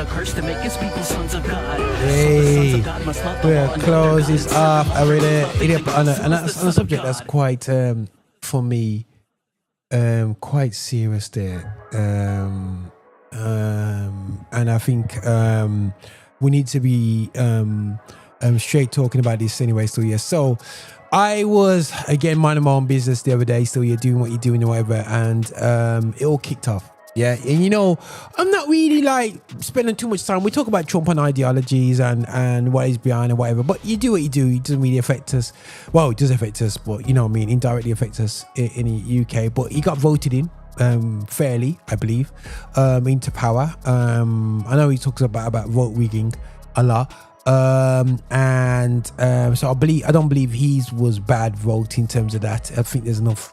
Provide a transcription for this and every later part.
the curse to make his people sons of God. Hey, we'll close this off. I really, on a subject that's quite, for me, quite serious there. And I think we need to be straight talking about this anyway. So yeah, so I was again minding my own business the other day. So you're doing what you're doing or whatever, and it all kicked off. Yeah, and you know, I'm not really like spending too much time. We talk about Trump and ideologies and what he's behind and whatever, but you do what you do. It doesn't really affect us. Well, it does affect us, but you know what I mean, indirectly affects us in the UK. But he got voted in fairly, I believe, into power. I know he talks about vote rigging a lot. So I don't believe his was bad vote in terms of that. I think there's enough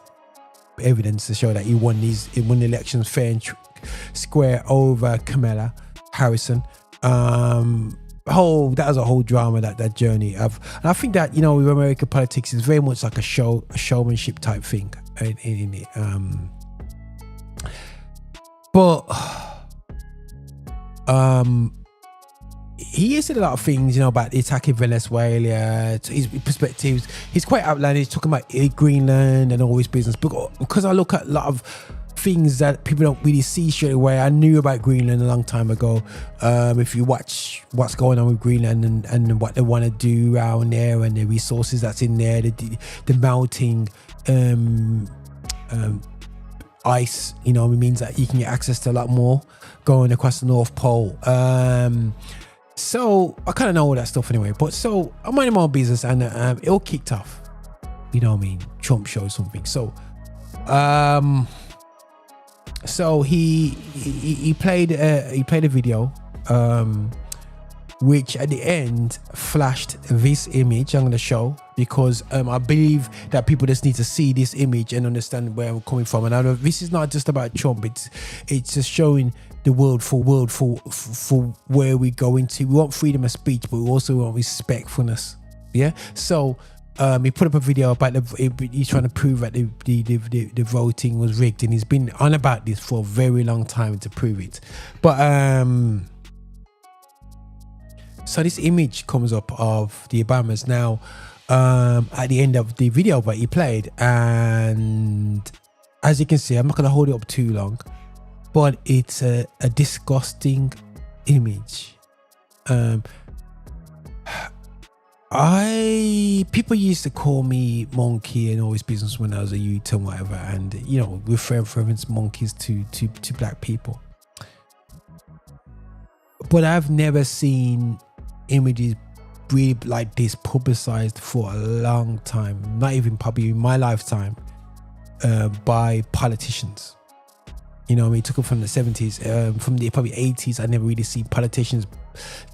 evidence to show that he won the elections fair and square over Kamala Harrison. That was a whole drama, that journey of, and I think that, you know, with American politics is very much like a showmanship type thing in it. He said a lot of things, you know, about the attack in Venezuela, his perspectives. He's quite outlandish, talking about Greenland and all this business. Because I look at a lot of things that people don't really see straight away. I knew about Greenland a long time ago. If you watch what's going on with Greenland and what they want to do around there and the resources that's in there, the melting ice, you know, it means that you can get access to a lot more going across the North Pole. So I kind of know all that stuff anyway. But so I'm minding my own business, and it all kicked off. You know what I mean? Trump showed something. So, he played a video, which at the end flashed this image. I'm going to show because I believe that people just need to see this image and understand where I'm coming from. And I know this is not just about Trump. It's just showing the world for where we go into. We want freedom of speech, but we also want respectfulness. Yeah. So he put up a video about he's trying to prove that the voting was rigged, and he's been on about this for a very long time to prove it. But so this image comes up of the Obamas now at the end of the video that he played, and as you can see, I'm not going to hold it up too long, but it's a disgusting image. People used to call me monkey and all this business when I was a youth and whatever, and you know, reference monkeys to black people. But I've never seen images really like this publicized for a long time, not even probably in my lifetime, by politicians. You know, I mean, it took it from the 70s, from the probably 80s. I never really seen politicians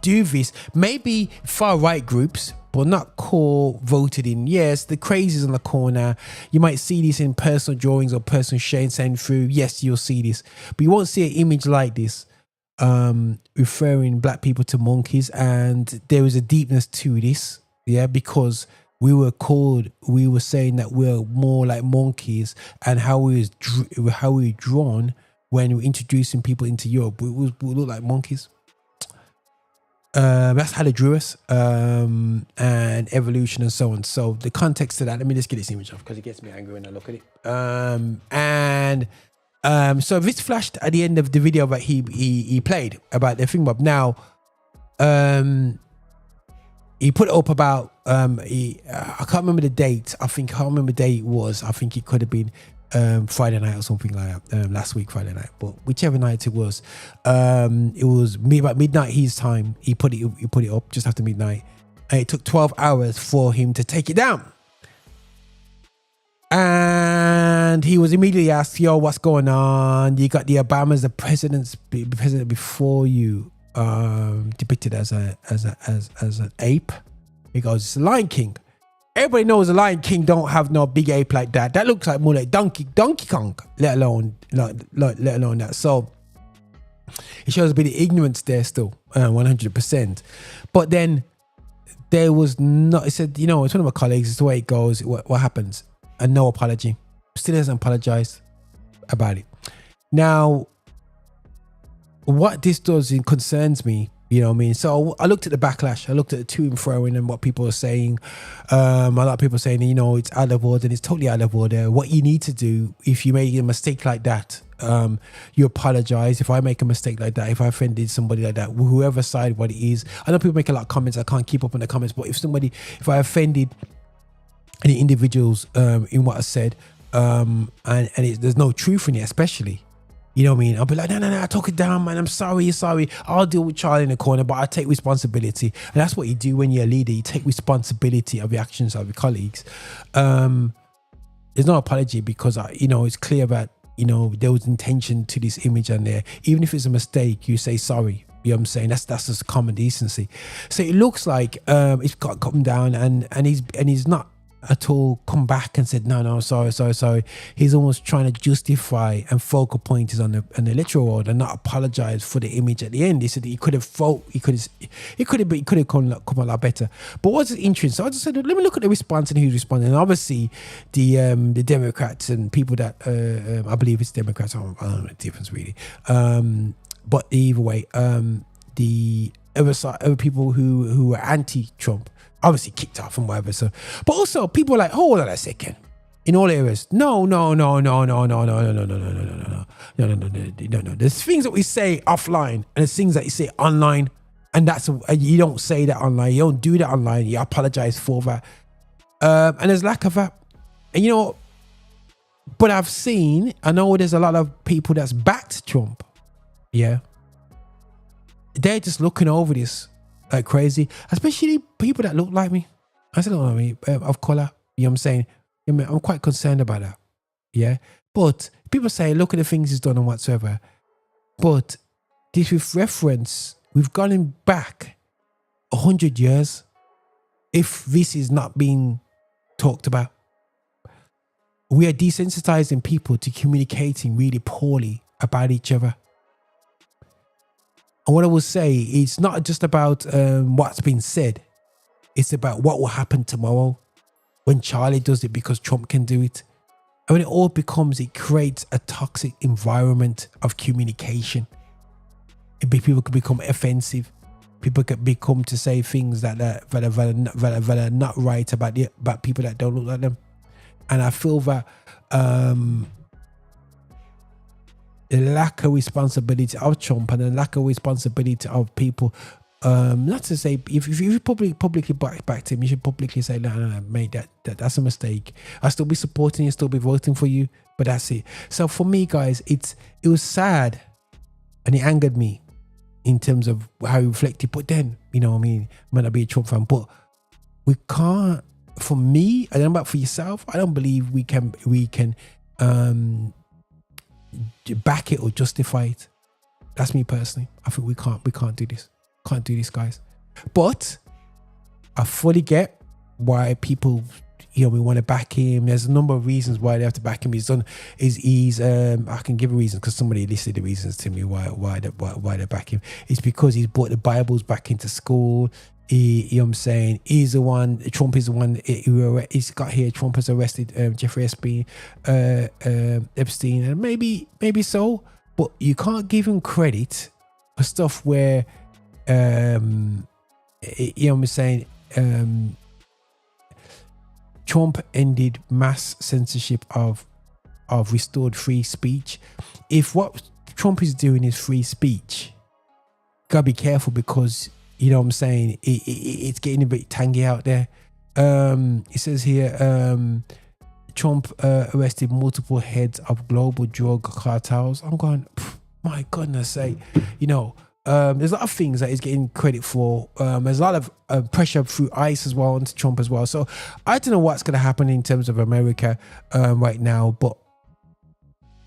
do this. Maybe far right groups, but not core voted in. Yes, the crazies on the corner. You might see this in personal drawings or personal sharing sent through. Yes, you'll see this, but you won't see an image like this, referring black people to monkeys. And there is a deepness to this, yeah, because we were saying that we're more like monkeys, and how we were drawn when we were introducing people into Europe. We look like monkeys. That's how they drew us, and evolution and so on. So the context to that, let me just get this image off because it gets me angry when I look at it. So this flashed at the end of the video that he played about the thing. Now, he put it up about I can't remember the date. I can't remember the date it was. I think it could have been Friday night or something like that, last week Friday night, but whichever night it was about midnight his time. He put it up just after midnight, and it took 12 hours for him to take it down. And he was immediately asked, "Yo, what's going on? You got the Obamas, the president before you, depicted as an ape." He goes, "It's the Lion King." Everybody knows the Lion King don't have no big ape like that. That looks like more like Donkey Kong, let alone that. So it shows a bit of ignorance there still, 100%. But then there was not. He said, you know, it's one of my colleagues. It's the way it goes. What happens? And no apology. Still hasn't apologized about it. Now, what this does, it concerns me. You know what I mean? So I looked at the backlash. I looked at the to and fro and what people are saying. A lot of people saying, you know, it's out of order, and it's totally out of order. What you need to do if you make a mistake like that, you apologize. If I make a mistake like that, if I offended somebody like that, whoever side what it is. I know people make a lot of comments. I can't keep up on the comments, but if I offended any individuals in what I said, and there's no truth in it, especially. You know what I mean? I'll be like, no, I took it down, man. I'm sorry. I'll deal with Charlie in the corner, but I take responsibility. And that's what you do when you're a leader. You take responsibility of your actions of your colleagues. There's no apology because, it's clear that, there was intention to this image on there. Even if it's a mistake, you say sorry. You know what I'm saying? That's just common decency. So it looks like it's got come down and he's not at all come back and said no, sorry. He's almost trying to justify and focal point is on the literal world and not apologize for the image at the end. He said he could have come a lot better. But what's interesting? So I just said, let me look at the response and who's responding. And obviously the Democrats and people that I believe it's Democrats. I don't know the difference really. But either way, the other people who are anti-Trump obviously kicked off and whatever. So, but also people are like, hold on a second. In all areas, no. There's things that we say offline, and there's things that you say online, and you don't say that online. You don't do that online. You apologize for that, and there's lack of that. And but I know there's a lot of people that's backed Trump. Yeah, they're just looking over this like crazy, especially people that look like me. I said, look like me, of color. You know what I'm saying? I'm quite concerned about that. Yeah. But people say, look at the things he's done and whatsoever. But this with reference, we've gone back 100 years. If this is not being talked about, we are desensitizing people to communicating really poorly about each other. And what I will say, it's not just about what's been said. It's about what will happen tomorrow when Charlie does it because Trump can do it. And when it creates a toxic environment of communication. People can become offensive. People can become to say things that are not right about people that don't look like them. And I feel that the lack of responsibility of Trump and the lack of responsibility of people, not to say if you publicly backed him, you should publicly say, no, mate, that's a mistake. I'll still be supporting you, still be voting for you, but that's it. So for me, guys, it was sad and it angered me in terms of how he reflected. But then, you know what I mean, I might not be a Trump fan, but we can't, for me, I don't know about for yourself, I don't believe we can back it or justify it. That's me personally. I think we can't do this. Can't do this, guys. But I fully get why people, we want to back him. There's a number of reasons why they have to back him. I can give a reason because somebody listed the reasons to me why they back him. It's because he's brought the Bibles back into school. You know what I'm saying? Trump is the one he's got here. Trump has arrested Jeffrey Epstein, and maybe so, but you can't give him credit for stuff where, you know what I'm saying? Trump ended mass censorship of restored free speech. If what Trump is doing is free speech, gotta be careful because, you know what I'm saying, it's getting a bit tangy out there. It says here, Trump arrested multiple heads of global drug cartels. I'm going, my goodness sake, there's a lot of things that he's getting credit for. There's a lot of pressure through ICE as well onto Trump as well. So I don't know what's going to happen in terms of America right now. But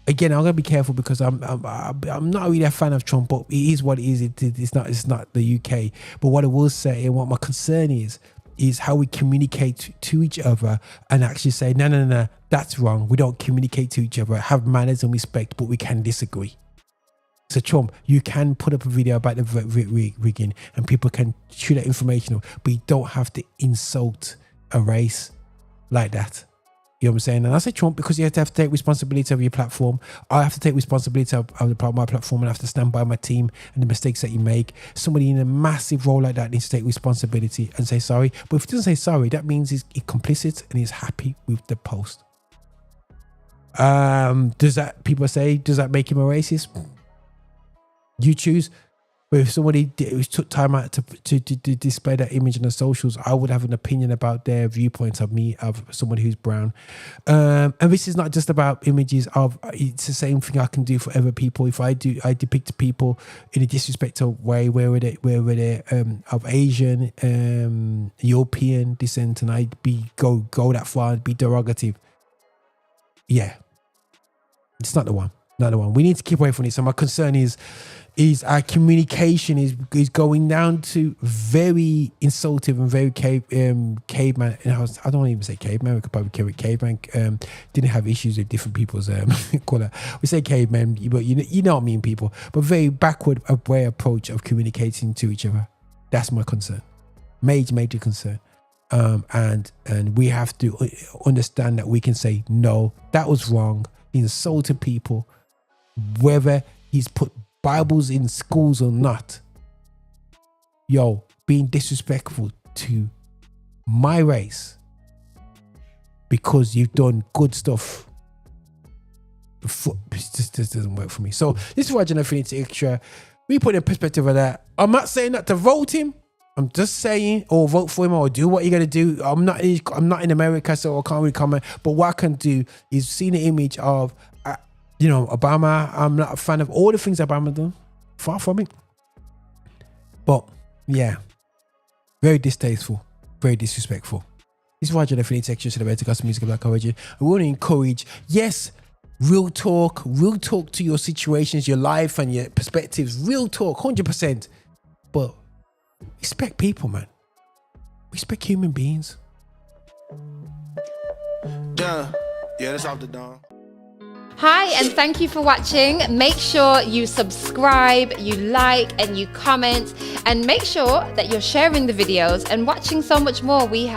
again, I'm going to be careful because I'm not really a fan of Trump, but it is what it is. It's not the UK. But what I will say and what my concern is how we communicate to each other and actually say, no, that's wrong. We don't communicate to each other, have manners and respect, but we can disagree. So Trump, you can put up a video about the rigging and people can shoot that information, but you don't have to insult a race like that. You know what I'm saying? And I say Trump because you have to take responsibility of your platform. I have to take responsibility of the part of my platform, and I have to stand by my team and the mistakes that you make. Somebody in a massive role like that needs to take responsibility and say sorry. But if he doesn't say sorry, that means he's complicit and he's happy with the post. Does that make him a racist? You choose. But if somebody took time out to display that image on the socials, I would have an opinion about their viewpoints of me, of somebody who's brown. And this is not just about images of, it's the same thing I can do for other people. If I depict people in a disrespectful way, where they're of Asian, European descent, and I go that far and be derogative. Yeah. It's not the one. Not the one. We need to keep away from it. So my concern is our communication is going down to very insultive and very caveman. I don't even say caveman. We could probably call it caveman. Didn't have issues with different people's call it. We say caveman, but you know what I mean, people. But very backward way approach of communicating to each other. That's my concern. Major concern. And we have to understand that we can say no, that was wrong. He insulted people, whether he's put Bibles in schools or not. Yo, being disrespectful to my race because you've done good stuff, this doesn't work for me. So this is why Infinity Extra, we put in perspective of that. I'm not saying not to vote him. I'm just saying, or vote for him, or do what you got to do. I'm not in America, so I can't really comment. But what I can do is see the image of, Obama. I'm not a fan of all the things Obama done. Far from it. But yeah, very distasteful, very disrespectful. This is why John Infinity Extra to the Red Gospel Music of Black Origin. We want to encourage, yes, real talk to your situations, your life, and your perspectives. Real talk, 100%. But respect people, man. Respect human beings. Yeah, that's off the dome. Hi, and thank you for watching. Make sure you subscribe, you like, and you comment, and make sure that you're sharing the videos and watching so much more. We have